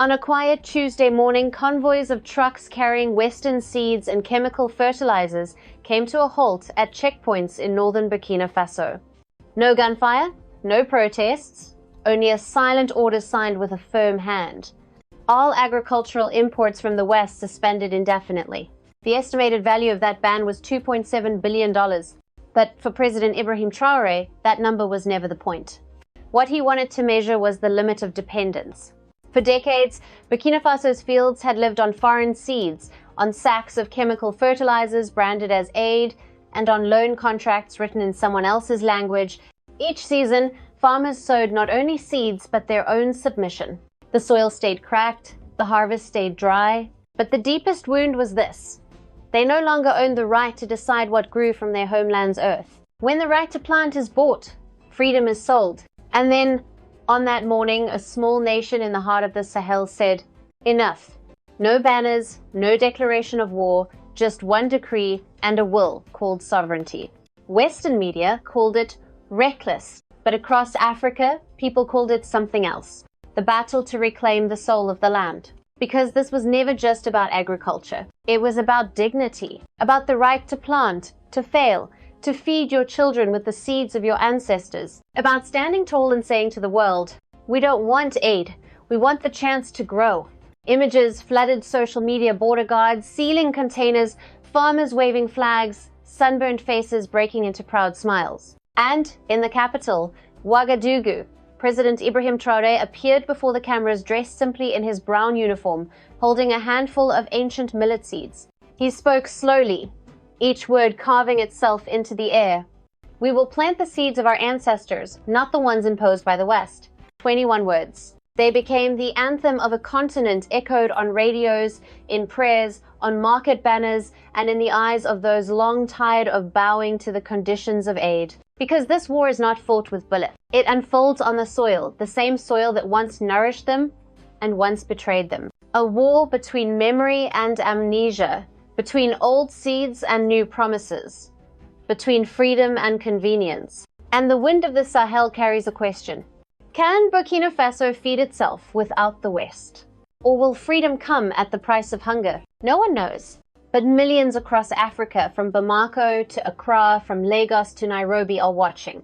On a quiet Tuesday morning, convoys of trucks carrying Western seeds and chemical fertilizers came to a halt at checkpoints in northern Burkina Faso. No gunfire, no protests, only a silent order signed with a firm hand. All agricultural imports from the West suspended indefinitely. The estimated value of that ban was $2.7 billion, but for President Ibrahim Traoré, that number was never the point. What he wanted to measure was the limit of dependence. For decades, Burkina Faso's fields had lived on foreign seeds, on sacks of chemical fertilizers branded as aid, and on loan contracts written in someone else's language. Each season, farmers sowed not only seeds but their own submission. The soil stayed cracked, the harvest stayed dry, but the deepest wound was this. They no longer owned the right to decide what grew from their homeland's earth. When the right to plant is bought, freedom is sold. And then, on that morning, a small nation in the heart of the Sahel said, "Enough. No banners, no declaration of war, just one decree and a will called sovereignty." Western media called it reckless, but across Africa, people called it something else. The battle to reclaim the soul of the land. Because this was never just about agriculture. It was about dignity, about the right to plant, to fail, to feed your children with the seeds of your ancestors, about standing tall and saying to the world, "We don't want aid, we want the chance to grow." Images flooded social media, border guards sealing containers, farmers waving flags, sunburned faces breaking into proud smiles. And in the capital, Ouagadougou, President Ibrahim Traoré appeared before the cameras dressed simply in his brown uniform, holding a handful of ancient millet seeds. He spoke slowly, each word carving itself into the air. "We will plant the seeds of our ancestors, not the ones imposed by the West." 21 words. They became the anthem of a continent echoed on radios, in prayers, on market banners, and in the eyes of those long tired of bowing to the conditions of aid. Because this war is not fought with bullets. It unfolds on the soil, the same soil that once nourished them and once betrayed them. A war between memory and amnesia, between old seeds and new promises, between freedom and convenience. And the wind of the Sahel carries a question. Can Burkina Faso feed itself without the West? Or will freedom come at the price of hunger? No one knows. But millions across Africa, from Bamako to Accra, from Lagos to Nairobi, are watching.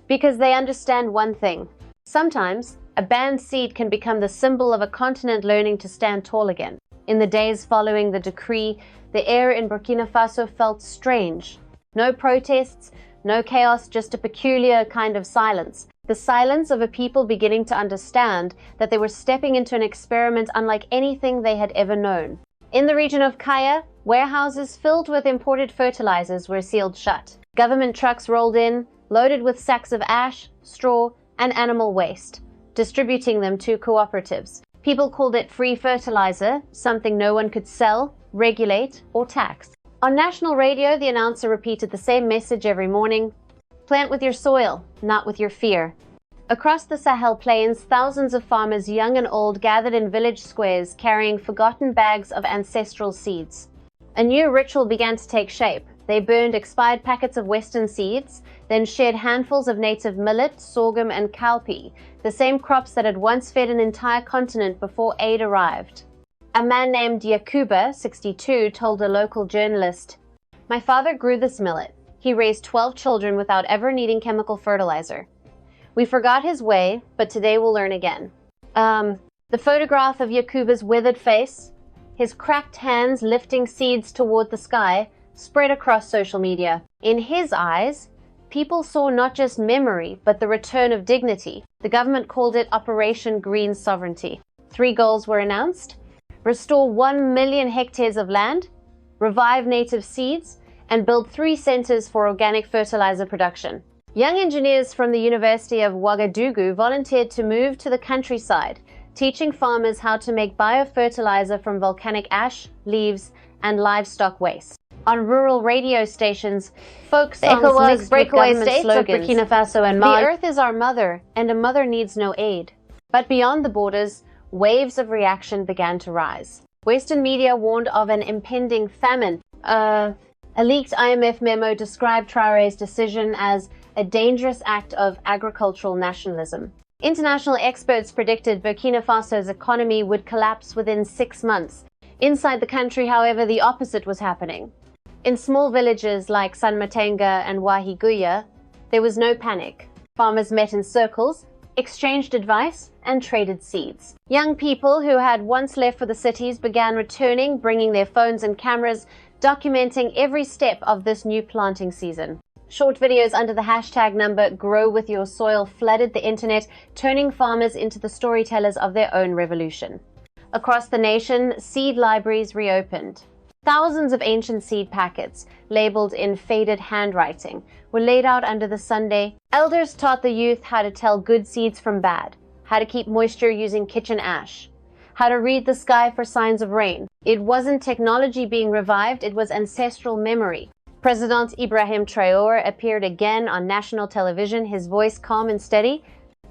Because they understand one thing. Sometimes, a banned seed can become the symbol of a continent learning to stand tall again. In the days following the decree, the air in Burkina Faso felt strange. No protests, no chaos, just a peculiar kind of silence. The silence of a people beginning to understand that they were stepping into an experiment unlike anything they had ever known. In the region of Kaya, warehouses filled with imported fertilizers were sealed shut. Government trucks rolled in, loaded with sacks of ash, straw, and animal waste, distributing them to cooperatives. People called it free fertilizer, something no one could sell, regulate, or tax. On national radio, the announcer repeated the same message every morning: plant with your soil, not with your fear. Across the Sahel plains, thousands of farmers, young and old, gathered in village squares carrying forgotten bags of ancestral seeds. A new ritual began to take shape. They burned expired packets of Western seeds, then shared handfuls of native millet, sorghum, and cowpea, the same crops that had once fed an entire continent before aid arrived. A man named Yakuba, 62, told a local journalist, "My father grew this millet. He raised 12 children without ever needing chemical fertilizer. We forgot his way, but today we'll learn again." The photograph of Yakuba's withered face, his cracked hands lifting seeds toward the sky, spread across social media. In his eyes, people saw not just memory, but the return of dignity. The government called it Operation Green Sovereignty. 3 goals were announced: restore 1 million hectares of land, revive native seeds, and build 3 centers for organic fertilizer production. Young engineers from the University of Ouagadougou volunteered to move to the countryside, teaching farmers how to make biofertilizer from volcanic ash, leaves, and livestock waste. On rural radio stations, folk songs mixed with government slogans. Burkina Faso and Mali. The earth is our mother, and a mother needs no aid. But beyond the borders, waves of reaction began to rise. Western media warned of an impending famine. A leaked IMF memo described Traoré's decision as a dangerous act of agricultural nationalism. International experts predicted Burkina Faso's economy would collapse within 6 months. Inside the country, however, the opposite was happening. In small villages like San Matenga and Wahiguya, there was no panic. Farmers met in circles, exchanged advice, and traded seeds. Young people who had once left for the cities began returning, bringing their phones and cameras, documenting every step of this new planting season. Short videos under the hashtag number #GrowWithYourSoil flooded the internet, turning farmers into the storytellers of their own revolution. Across the nation, seed libraries reopened. Thousands of ancient seed packets, labeled in faded handwriting, were laid out under the sundae. Elders taught the youth how to tell good seeds from bad, how to keep moisture using kitchen ash, how to read the sky for signs of rain. It wasn't technology being revived, it was ancestral memory. President Ibrahim Traoré appeared again on national television, his voice calm and steady.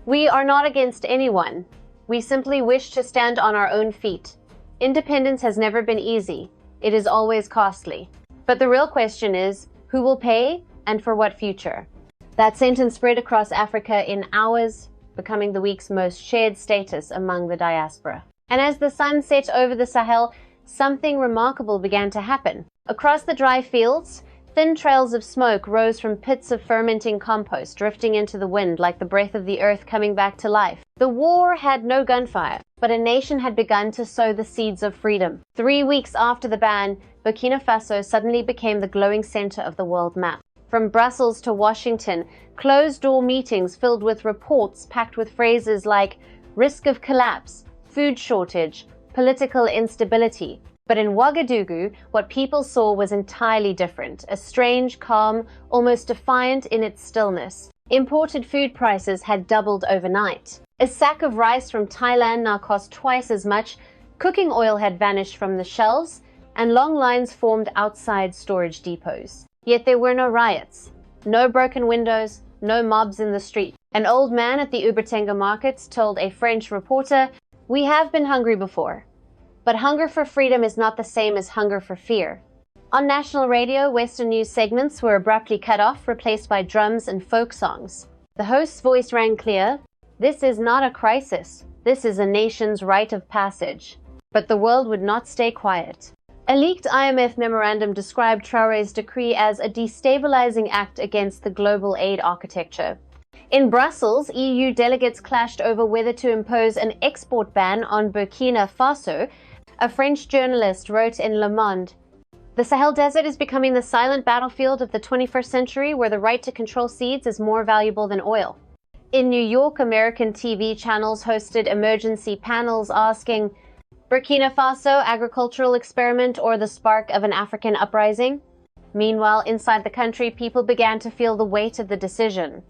"We are not against anyone. We simply wish to stand on our own feet. Independence has never been easy. It is always costly. But the real question is, who will pay and for what future?" That sentence spread across Africa in hours, becoming the week's most shared status among the diaspora. And as the sun set over the Sahel, something remarkable began to happen. Across the dry fields, thin trails of smoke rose from pits of fermenting compost, drifting into the wind like the breath of the earth coming back to life. The war had no gunfire, but a nation had begun to sow the seeds of freedom. 3 weeks after the ban, Burkina Faso suddenly became the glowing center of the world map. From Brussels to Washington, closed-door meetings filled with reports packed with phrases like risk of collapse, food shortage, political instability. But in Ouagadougou, what people saw was entirely different, a strange, calm, almost defiant in its stillness. Imported food prices had doubled overnight. A sack of rice from Thailand now cost twice as much, cooking oil had vanished from the shelves, and long lines formed outside storage depots. Yet there were no riots, no broken windows, no mobs in the street. An old man at the Ubertenga markets told a French reporter, "We have been hungry before. But hunger for freedom is not the same as hunger for fear." On national radio, Western news segments were abruptly cut off, replaced by drums and folk songs. The host's voice rang clear, "This is not a crisis. This is a nation's rite of passage." But the world would not stay quiet. A leaked IMF memorandum described Traoré's decree as a destabilizing act against the global aid architecture. In Brussels, EU delegates clashed over whether to impose an export ban on Burkina Faso. A French journalist wrote in Le Monde, "The Sahel Desert is becoming the silent battlefield of the 21st century where the right to control seeds is more valuable than oil." In New York, American TV channels hosted emergency panels asking, "Burkina Faso, agricultural experiment or the spark of an African uprising?" Meanwhile, inside the country, people began to feel the weight of the decision.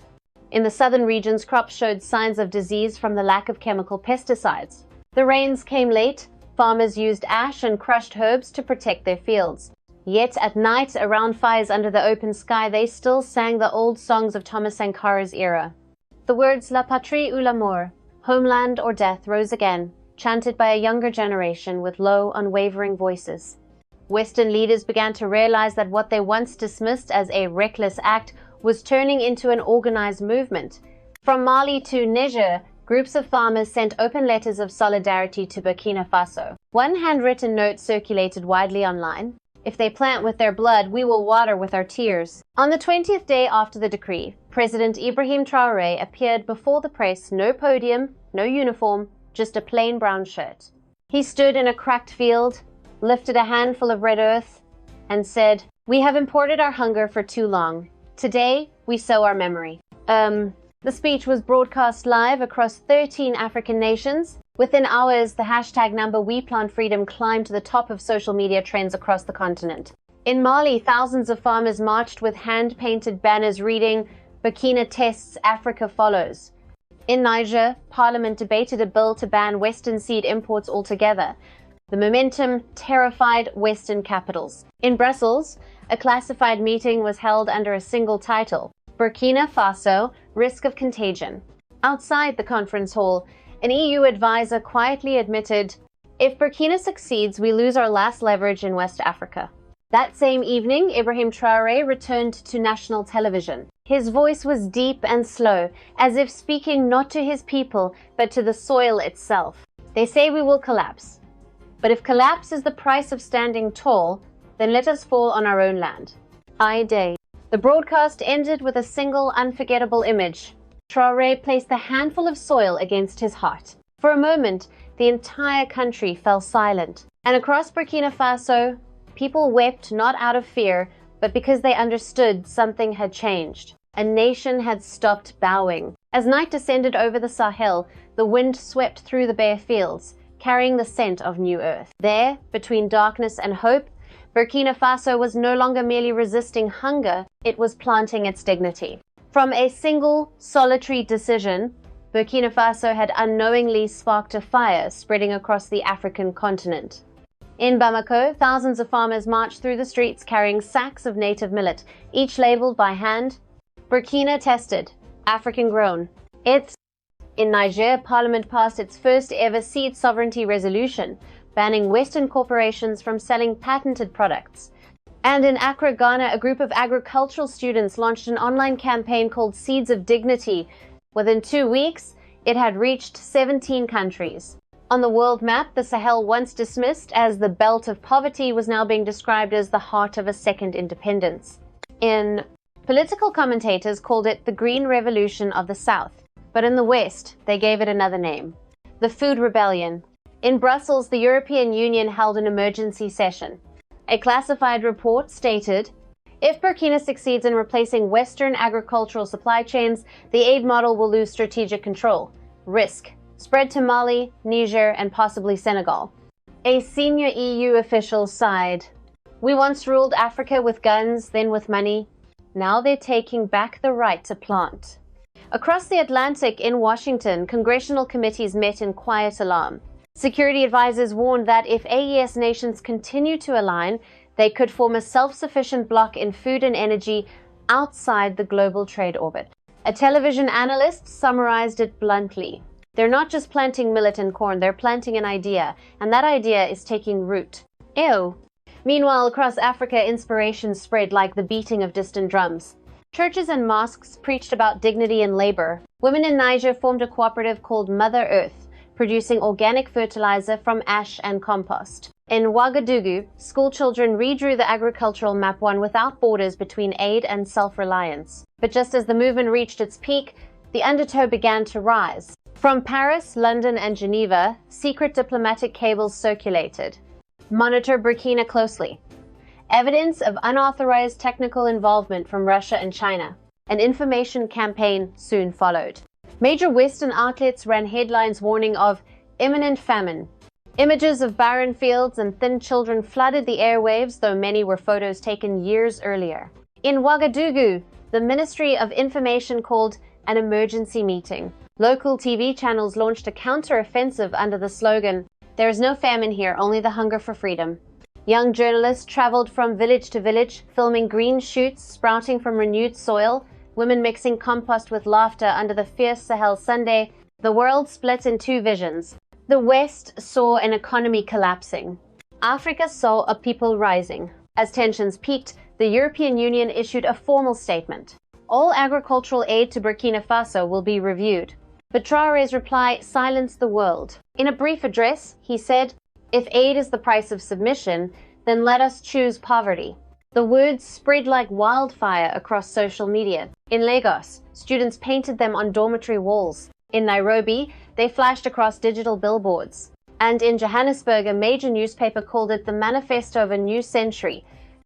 In the southern regions, crops showed signs of disease from the lack of chemical pesticides. The rains came late. Farmers used ash and crushed herbs to protect their fields. Yet at night, around fires under the open sky, they still sang the old songs of Thomas Sankara's era. The words "La patrie ou la mort," homeland or death, rose again, chanted by a younger generation with low, unwavering voices. Western leaders began to realize that what they once dismissed as a reckless act was turning into an organized movement. From Mali to Niger, groups of farmers sent open letters of solidarity to Burkina Faso. One handwritten note circulated widely online. "If they plant with their blood, we will water with our tears." On the 20th day after the decree, President Ibrahim Traoré appeared before the press, no podium, no uniform, just a plain brown shirt. He stood in a cracked field, lifted a handful of red earth, and said, "We have imported our hunger for too long. Today, we sow our memory." The speech was broadcast live across 13 African nations. Within hours, the hashtag number #WePlantFreedom climbed to the top of social media trends across the continent. In Mali, thousands of farmers marched with hand-painted banners reading, "Burkina tests, Africa follows." In Niger, Parliament debated a bill to ban Western seed imports altogether. The momentum terrified Western capitals. In Brussels, a classified meeting was held under a single title, Burkina Faso, Risk of Contagion. Outside the conference hall, an EU advisor quietly admitted, "If Burkina succeeds, we lose our last leverage in West Africa." That same evening, Ibrahim Traoré returned to national television. His voice was deep and slow, as if speaking not to his people, but to the soil itself. They say we will collapse. But if collapse is the price of standing tall, then let us fall on our own land. I day. The broadcast ended with a single unforgettable image. Traoré placed the handful of soil against his heart. For a moment, the entire country fell silent. And across Burkina Faso, people wept not out of fear, but because they understood something had changed. A nation had stopped bowing. As night descended over the Sahel, the wind swept through the bare fields, carrying the scent of new earth. There, between darkness and hope, Burkina Faso was no longer merely resisting hunger, it was planting its dignity. From a single, solitary decision, Burkina Faso had unknowingly sparked a fire spreading across the African continent. In Bamako, thousands of farmers marched through the streets carrying sacks of native millet, each labeled by hand. Burkina tested, African grown. In Niger, Parliament passed its first ever seed sovereignty resolution, banning Western corporations from selling patented products. And in Accra, Ghana, a group of agricultural students launched an online campaign called Seeds of Dignity. Within 2 weeks, it had reached 17 countries. On the world map, the Sahel, once dismissed as the belt of poverty, was now being described as the heart of a second independence. Political commentators called it the Green Revolution of the South, but in the West, they gave it another name, the Food Rebellion. In Brussels, the European Union held an emergency session. A classified report stated, if Burkina succeeds in replacing Western agricultural supply chains, the aid model will lose strategic control. Risk. Spread to Mali, Niger, and possibly Senegal. A senior EU official sighed. We once ruled Africa with guns, then with money. Now they're taking back the right to plant. Across the Atlantic in Washington, congressional committees met in quiet alarm. Security advisors warned that if AES nations continue to align, they could form a self-sufficient bloc in food and energy outside the global trade orbit. A television analyst summarized it bluntly. They're not just planting millet and corn, they're planting an idea, and that idea is taking root. Ew. Meanwhile, across Africa, inspiration spread like the beating of distant drums. Churches and mosques preached about dignity and labor. Women in Niger formed a cooperative called Mother Earth, producing organic fertilizer from ash and compost. In Ouagadougou, school children redrew the agricultural map, one without borders between aid and self-reliance. But just as the movement reached its peak, the undertow began to rise. From Paris, London, and Geneva, secret diplomatic cables circulated. Monitor Burkina closely. Evidence of unauthorized technical involvement from Russia and China. An information campaign soon followed. Major Western outlets ran headlines warning of imminent famine. Images of barren fields and thin children flooded the airwaves, though many were photos taken years earlier. In Ouagadougou, the Ministry of Information called an emergency meeting. Local TV channels launched a counter-offensive under the slogan, "There is no famine here, only the hunger for freedom." Young journalists traveled from village to village, filming green shoots sprouting from renewed soil, women mixing compost with laughter under the fierce Sahel Sunday. The world split in two visions. The West saw an economy collapsing. Africa saw a people rising. As tensions peaked, the European Union issued a formal statement. All agricultural aid to Burkina Faso will be reviewed. But Traoré's reply silenced the world. In a brief address, he said, "If aid is the price of submission, then let us choose poverty." The words spread like wildfire across social media. In Lagos, students painted them on dormitory walls. In Nairobi, they flashed across digital billboards. And in Johannesburg, a major newspaper called it the manifesto of a new century.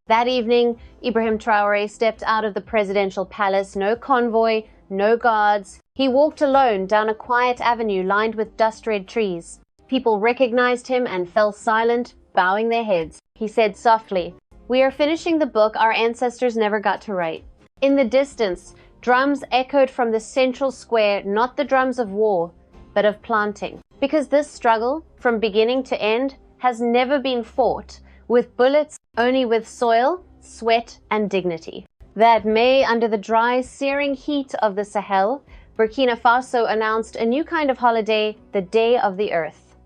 That evening, Ibrahim Traoré stepped out of the presidential palace, no convoy, no guards. He walked alone down a quiet avenue lined with dust-red trees. People recognized him and fell silent, bowing their heads. He said softly, "We are finishing the book our ancestors never got to write." In the distance, drums echoed from the central square, not the drums of war, but of planting. Because this struggle, from beginning to end, has never been fought with bullets, only with soil, sweat, and dignity. That May, under the dry, searing heat of the Sahel, Burkina Faso announced a new kind of holiday, the Day of the Earth.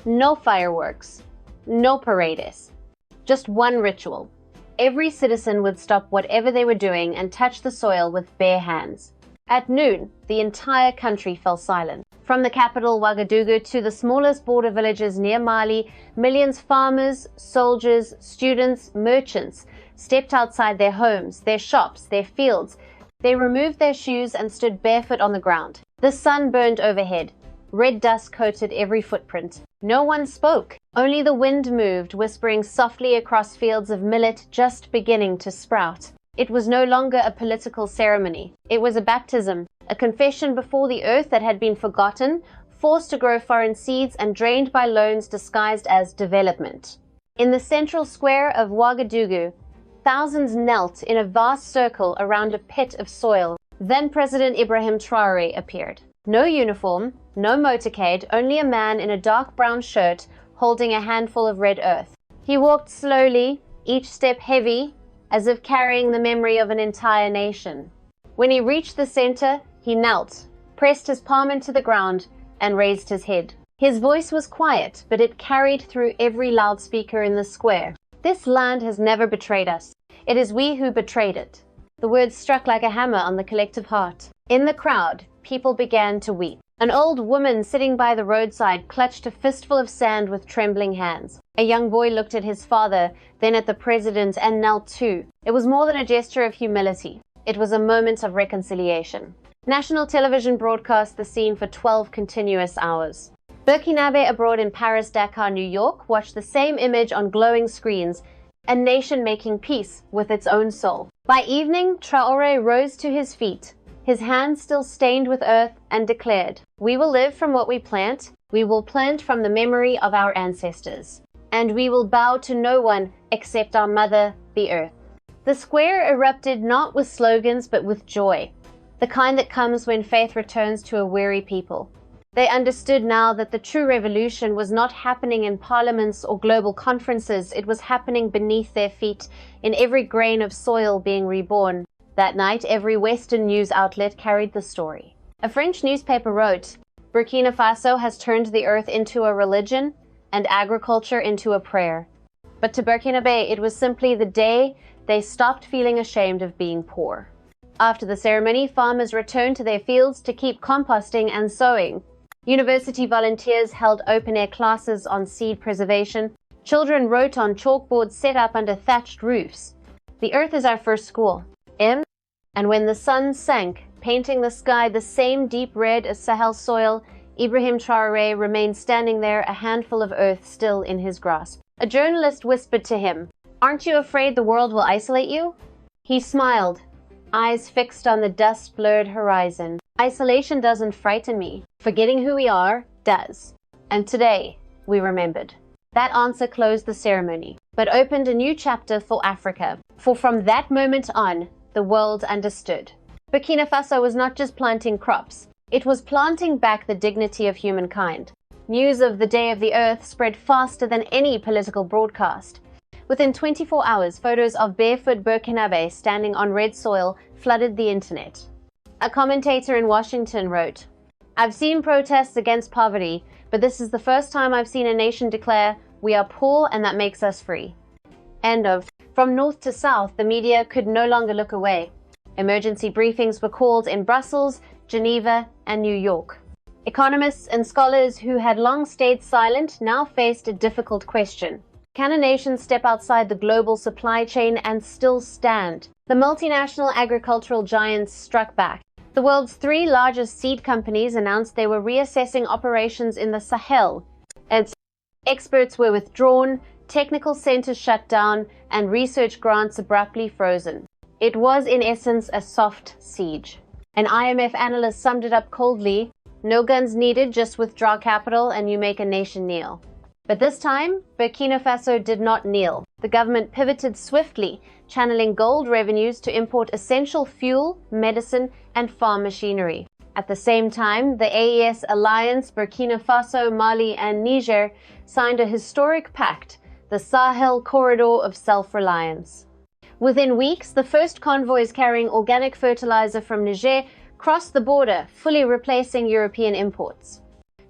No fireworks, no parades, just one ritual. Every citizen would stop whatever they were doing and touch the soil with bare hands. At noon, the entire country fell silent. From the capital, Ouagadougou, to the smallest border villages near Mali, millions of farmers, soldiers, students, merchants stepped outside their homes, their shops, their fields. They removed their shoes and stood barefoot on the ground. The sun burned overhead. Red dust coated every footprint. No one spoke. Only the wind moved, whispering softly across fields of millet just beginning to sprout. It was no longer a political ceremony. It was a baptism, a confession before the earth that had been forgotten, forced to grow foreign seeds and drained by loans disguised as development. In the central square of Ouagadougou, thousands knelt in a vast circle around a pit of soil. Then President Ibrahim Traoré appeared. No uniform, no motorcade, only a man in a dark brown shirt holding a handful of red earth. He walked slowly, each step heavy, as if carrying the memory of an entire nation. When he reached the center, he knelt, pressed his palm into the ground, and raised his head. His voice was quiet, but it carried through every loudspeaker in the square. This land has never betrayed us. It is we who betrayed it. The words struck like a hammer on the collective heart. In the crowd, people began to weep. An old woman sitting by the roadside clutched a fistful of sand with trembling hands. A young boy looked at his father, then at the president, and knelt too. It was more than a gesture of humility. It was a moment of reconciliation. National television broadcast the scene for 12 continuous hours. Burkina abroad in Paris, Dakar, New York watched the same image on glowing screens, a nation making peace with its own soul. By evening, Traoré rose to his feet, his hands still stained with earth, and declared, "We will live from what we plant. We will plant from the memory of our ancestors. And we will bow to no one except our mother, the earth." The square erupted not with slogans but with joy, the kind that comes when faith returns to a weary people. They understood now that the true revolution was not happening in parliaments or global conferences. It was happening beneath their feet, in every grain of soil being reborn. That night, every Western news outlet carried the story. A French newspaper wrote, "Burkina Faso has turned the earth into a religion and agriculture into a prayer." But to Burkina it was simply the day they stopped feeling ashamed of being poor. After the ceremony, farmers returned to their fields to keep composting and sowing. University volunteers held open-air classes on seed preservation. Children wrote on chalkboards set up under thatched roofs. The earth is our first school. And when the sun sank, painting the sky the same deep red as Sahel soil, Ibrahim Traoré remained standing there, a handful of earth still in his grasp. A journalist whispered to him, "Aren't you afraid the world will isolate you?" He smiled, eyes fixed on the dust-blurred horizon. "Isolation doesn't frighten me. Forgetting who we are does." And today, we remembered. That answer closed the ceremony, but opened a new chapter for Africa. For from that moment on, the world understood. Burkina Faso was not just planting crops. It was planting back the dignity of humankind. News of the Day of the Earth spread faster than any political broadcast. Within 24 hours, photos of barefoot Burkinabe standing on red soil flooded the internet. A commentator in Washington wrote, "I've seen protests against poverty, but this is the first time I've seen a nation declare, 'We are poor and that makes us free.'" End of. From north to south, the media could no longer look away. Emergency briefings were called in Brussels, Geneva, and New York. Economists and scholars who had long stayed silent now faced a difficult question. Can a nation step outside the global supply chain and still stand? The multinational agricultural giants struck back. The world's 3 largest seed companies announced they were reassessing operations in the Sahel. As experts were withdrawn, technical centers shut down, and research grants abruptly frozen. It was, in essence, a soft siege. An IMF analyst summed it up coldly, "No guns needed, just withdraw capital and you make a nation kneel." But this time, Burkina Faso did not kneel. The government pivoted swiftly, channeling gold revenues to import essential fuel, medicine, and farm machinery. At the same time, the AES alliance, Burkina Faso, Mali, and Niger signed a historic pact, the Sahel Corridor of Self-Reliance. Within weeks, the first convoys carrying organic fertilizer from Niger crossed the border, fully replacing European imports.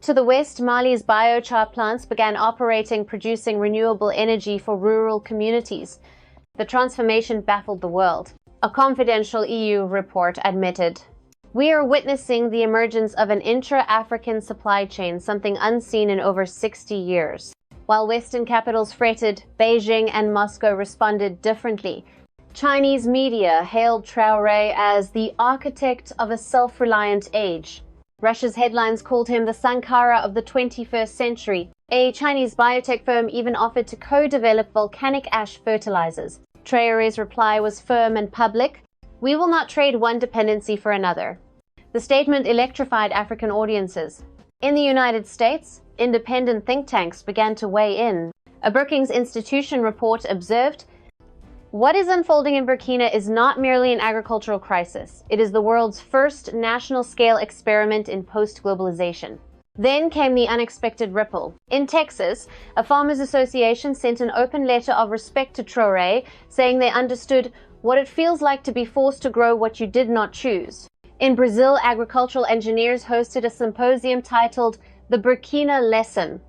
To the west, Mali's biochar plants began operating, producing renewable energy for rural communities. The transformation baffled the world, a confidential EU report admitted. We are witnessing the emergence of an intra-African supply chain, something unseen in over 60 years. While Western capitals fretted, Beijing and Moscow responded differently. Chinese media hailed Traoré as the architect of a self-reliant age. Russia's headlines called him the Sankara of the 21st century. A Chinese biotech firm even offered to co-develop volcanic ash fertilizers. Traoré's reply was firm and public. We will not trade one dependency for another. The statement electrified African audiences. In the United States, independent think tanks began to weigh in. A Brookings Institution report observed, "What is unfolding in Burkina is not merely an agricultural crisis. It is the world's first national-scale experiment in post-globalization." Then came the unexpected ripple. In Texas, a farmers' association sent an open letter of respect to Traoré, saying they understood what it feels like to be forced to grow what you did not choose. In Brazil, agricultural engineers hosted a symposium titled The Burkina Lesson.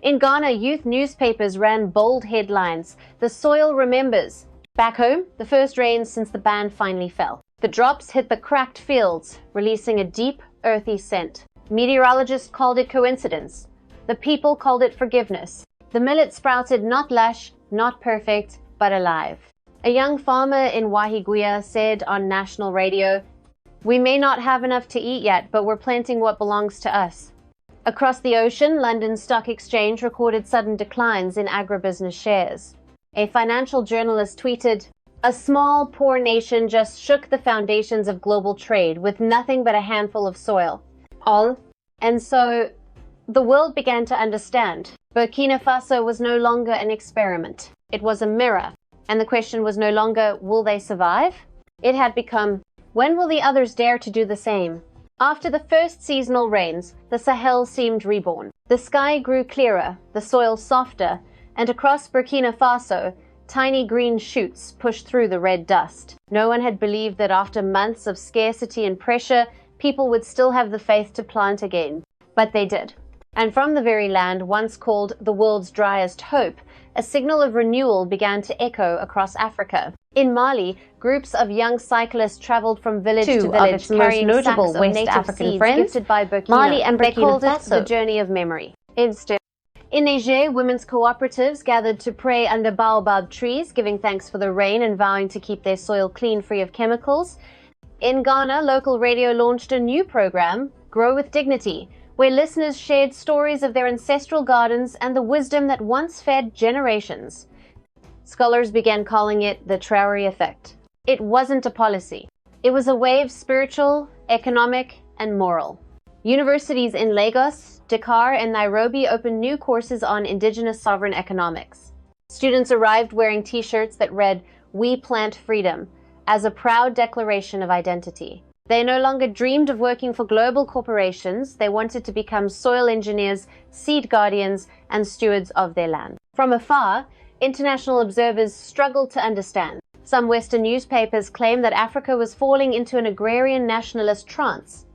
In Ghana, youth newspapers ran bold headlines, "The soil remembers." Back home, the first rains since the ban finally fell. The drops hit the cracked fields, releasing a deep, earthy scent. Meteorologists called it coincidence. The people called it forgiveness. The millet sprouted not lush, not perfect, but alive. A young farmer in Ouagadougou said on national radio, "We may not have enough to eat yet, but we're planting what belongs to us." Across the ocean, London Stock Exchange recorded sudden declines in agribusiness shares. A financial journalist tweeted, "A small, poor nation just shook the foundations of global trade with nothing but a handful of soil." And so the world began to understand. Burkina Faso was no longer an experiment. It was a mirror. And the question was no longer, will they survive? It had become, when will the others dare to do the same? After the first seasonal rains, the Sahel seemed reborn. The sky grew clearer, the soil softer, and across Burkina Faso, tiny green shoots pushed through the red dust. No one had believed that after months of scarcity and pressure, people would still have the faith to plant again. But they did. And from the very land once called the world's driest hope, a signal of renewal began to echo across Africa. In Mali, groups of young cyclists traveled from village to village, carrying sacks of West African friends gifted by Burkina. Mali and Burkina Faso. They called it the journey of memory. In Niger, women's cooperatives gathered to pray under baobab trees, giving thanks for the rain and vowing to keep their soil clean, free of chemicals. In Ghana, local radio launched a new program, Grow with Dignity, where listeners shared stories of their ancestral gardens and the wisdom that once fed generations. Scholars began calling it the Traoré effect. It wasn't a policy. It was a wave, spiritual, economic, and moral. Universities in Lagos, Dakar, and Nairobi opened new courses on indigenous sovereign economics. Students arrived wearing t-shirts that read, "We plant freedom," as a proud declaration of identity. They no longer dreamed of working for global corporations. They wanted to become soil engineers, seed guardians, and stewards of their land. From afar, international observers struggled to understand. Some Western newspapers claimed that Africa was falling into an agrarian nationalist trance.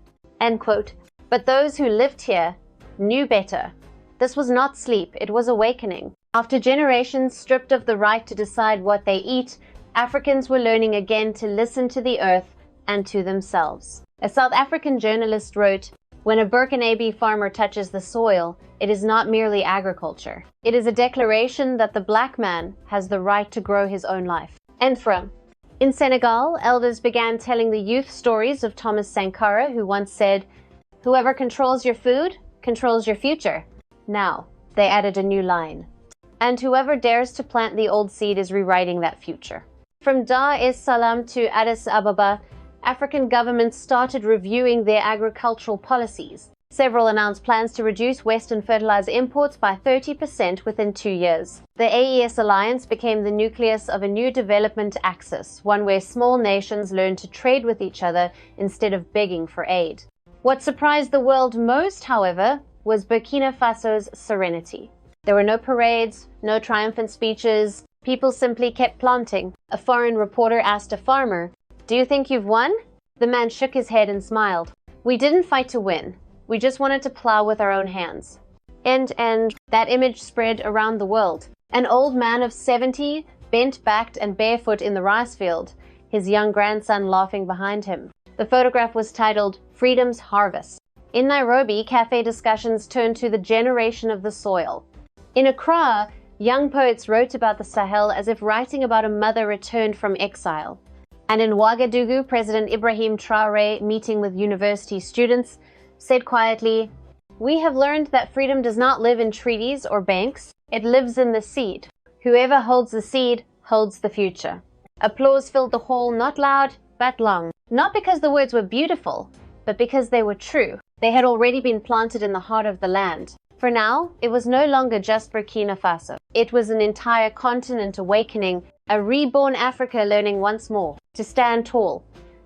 End quote. But those who lived here knew better. This was not sleep, it was awakening. After generations stripped of the right to decide what they eat, Africans were learning again to listen to the earth and to themselves. A South African journalist wrote, "When a Burkinabe farmer touches the soil, it is not merely agriculture. It is a declaration that the black man has the right to grow his own life." In Senegal, elders began telling the youth stories of Thomas Sankara, who once said, "Whoever controls your food, controls your future." Now, they added a new line. "And whoever dares to plant the old seed is rewriting that future." From Dar es Salaam to Addis Ababa, African governments started reviewing their agricultural policies. Several announced plans to reduce Western fertilizer imports by 30% within 2 years. The AES alliance became the nucleus of a new development axis, one where small nations learned to trade with each other instead of begging for aid. What surprised the world most, however, was Burkina Faso's serenity. There were no parades, no triumphant speeches. People simply kept planting. A foreign reporter asked a farmer, "Do you think you've won?" The man shook his head and smiled. "We didn't fight to win. We just wanted to plow with our own hands." And that image spread around the world. An old man of 70, bent-backed and barefoot in the rice field, his young grandson laughing behind him. The photograph was titled, "Freedom's Harvest." In Nairobi, cafe discussions turned to the generation of the soil. In Accra, young poets wrote about the Sahel as if writing about a mother returned from exile. And in Ouagadougou, President Ibrahim Traoré, meeting with university students, said quietly, "We have learned that freedom does not live in treaties or banks. It lives in the seed. Whoever holds the seed holds the future." Applause filled the hall, not loud, but long. Not because the words were beautiful, but because they were true. They had already been planted in the heart of the land. For now, it was no longer just Burkina Faso. It was an entire continent awakening, a reborn Africa learning once more to stand tall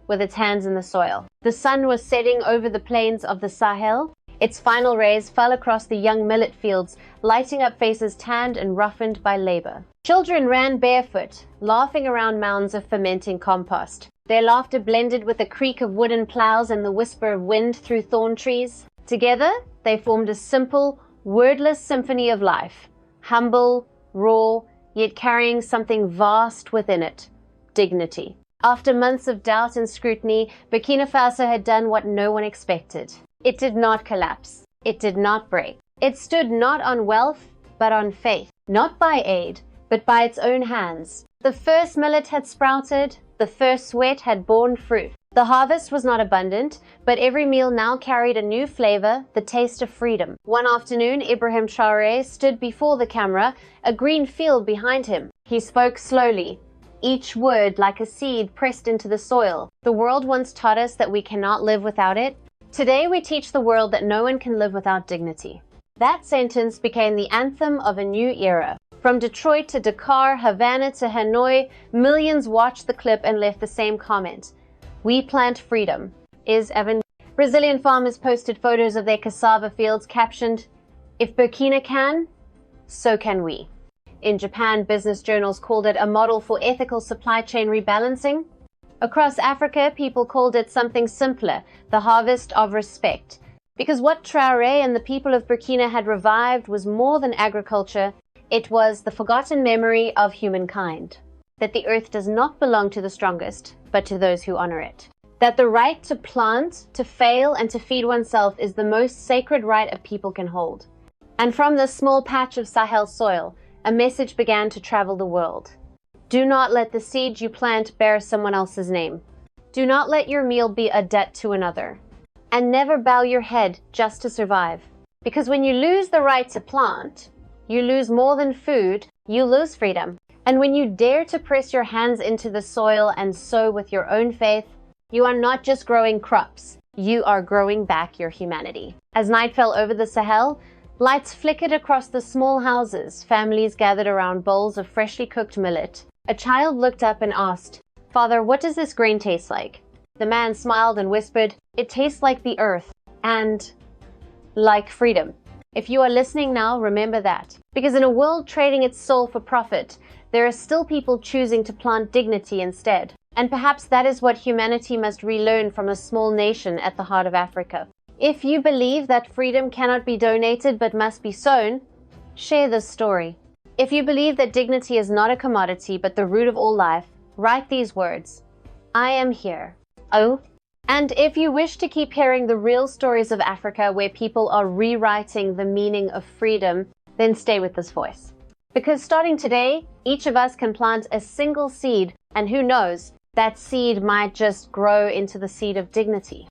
with its hands in the soil. The sun was setting over the plains of the Sahel. Its final rays fell across the young millet fields, lighting up faces tanned and roughened by labor. Children ran barefoot, laughing around mounds of fermenting compost. Their laughter blended with the creak of wooden plows and the whisper of wind through thorn trees. Together, they formed a simple, wordless symphony of life, humble, raw, yet carrying something vast within it: dignity. After months of doubt and scrutiny, Burkina Faso had done what no one expected. It did not collapse. It did not break. It stood not on wealth, but on faith. Not by aid, but by its own hands. The first millet had sprouted. The first sweat had borne fruit. The harvest was not abundant, but every meal now carried a new flavor, the taste of freedom. One afternoon, Ibrahim Traoré stood before the camera, a green field behind him. He spoke slowly, each word like a seed pressed into the soil. The world once taught us that we cannot live without it. Today we teach the world that no one can live without dignity. That sentence became the anthem of a new era. From Detroit to Dakar, Havana to Hanoi, millions watched the clip and left the same comment: "We plant freedom." Brazilian farmers posted photos of their cassava fields captioned, "If Burkina can, so can we." In Japan, business journals called it a model for ethical supply chain rebalancing. Across Africa, people called it something simpler: the harvest of respect. Because what Traoré and the people of Burkina had revived was more than agriculture. It was the forgotten memory of humankind. That the earth does not belong to the strongest, but to those who honor it. That the right to plant, to fail, and to feed oneself is the most sacred right a people can hold. And from this small patch of Sahel soil, a message began to travel the world. Do not let the seed you plant bear someone else's name. Do not let your meal be a debt to another. And never bow your head just to survive. Because when you lose the right to plant, you lose more than food, you lose freedom. And when you dare to press your hands into the soil and sow with your own faith, you are not just growing crops, you are growing back your humanity. As night fell over the Sahel, lights flickered across the small houses, families gathered around bowls of freshly cooked millet. A child looked up and asked, "Father, what does this grain taste like?" The man smiled and whispered, "It tastes like the earth and like freedom." If you are listening now, remember that. Because in a world trading its soul for profit, there are still people choosing to plant dignity instead. And perhaps that is what humanity must relearn from a small nation at the heart of Africa. If you believe that freedom cannot be donated but must be sown, share this story. If you believe that dignity is not a commodity but the root of all life, write these words: "I am here." Oh. And if you wish to keep hearing the real stories of Africa where people are rewriting the meaning of freedom, then stay with this voice. Because starting today, each of us can plant a single seed, and who knows, that seed might just grow into the seed of dignity.